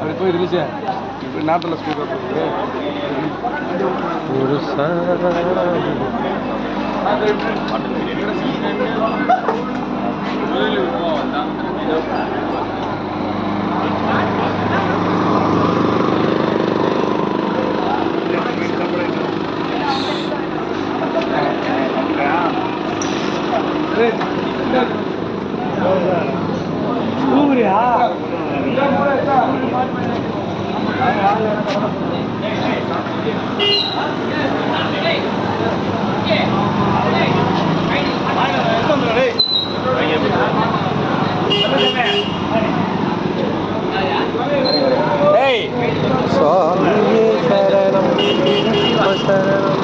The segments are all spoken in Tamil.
அப்படி போய் ரிலீஸ் இப்படி நாட்டில் ஸ்கூல் ஒரு ஊரியா சுவாமியே சரணம் சரணம்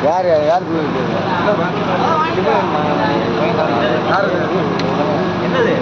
யார் யார் என்னது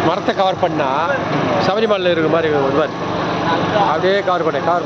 மரத்தை கவர் பண்ணா சபரிமலையில் இருக்கிற மாதிரி வருவார். அப்படியே கவர் பண்ண அப்படியே